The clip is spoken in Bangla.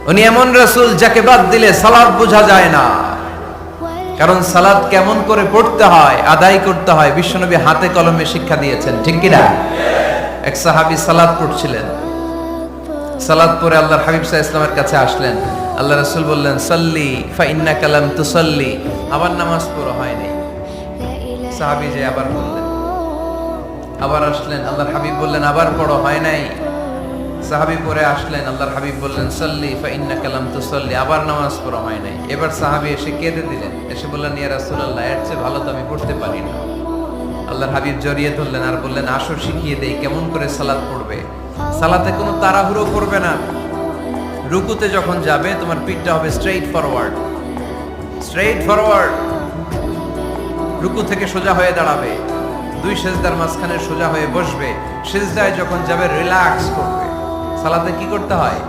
উনি এমন রাসূল যাকে বাদ দিলে সালাত বোঝা যায় না। কারণ সালাত কেমন করে পড়তে হয়, আদায় করতে হয় বিশ্বনবী হাতে কলমে শিক্ষা দিয়েছেন, ঠিক কি না? এক সাহাবী সালাত পড়ছিলেন, সালাত পড়ে আল্লাহর হাবিব সাল্লাল্লাহু আলাইহি ওয়াসাল্লামের কাছে আসলেন। আল্লাহ রাসূল বললেন, সাল্লি ফা ইন্নাকা লাম তুসাল্লি, আবার নামাজ পড়ো হয় নাই। সাহাবী যে আবার বললেন, আবার আসলেন, আল্লাহর হাবিব বললেন আবার পড়ো হয় নাই। সাহাবী পরে আসলেন, আল্লাহর হাবিব বললেন সাল্লি ফা ইন্নাকা লাম তুসাল্লি, আবার নামাজ পড়ো হয় নাই। এবার সাহাবী এসে কেঁদে দিলেন, এসে বললেন ইয়া রাসূলুল্লাহ, এর চেয়ে ভালো তো আমি পড়তে পারি না। আল্লাহর হাবিব জড়িয়ে ধরলেন আর বললেন, আসো শিখিয়ে দেই কেমন করে সালাত পড়বে। সালাতে কোনো তাড়াহুড়ো করবে না। রুকুতে যখন যাবে তোমার পিঠটা হবে স্ট্রেইট ফরওয়ার্ড, স্ট্রেইট ফরওয়ার্ড। রুকু থেকে সোজা হয়ে দাঁড়াবে, দুই সিজদার মাঝখানে সোজা হয়ে বসবে। সিজদায় যখন যাবে রিল্যাক্স করবে। সালাতে কি করতে হয়?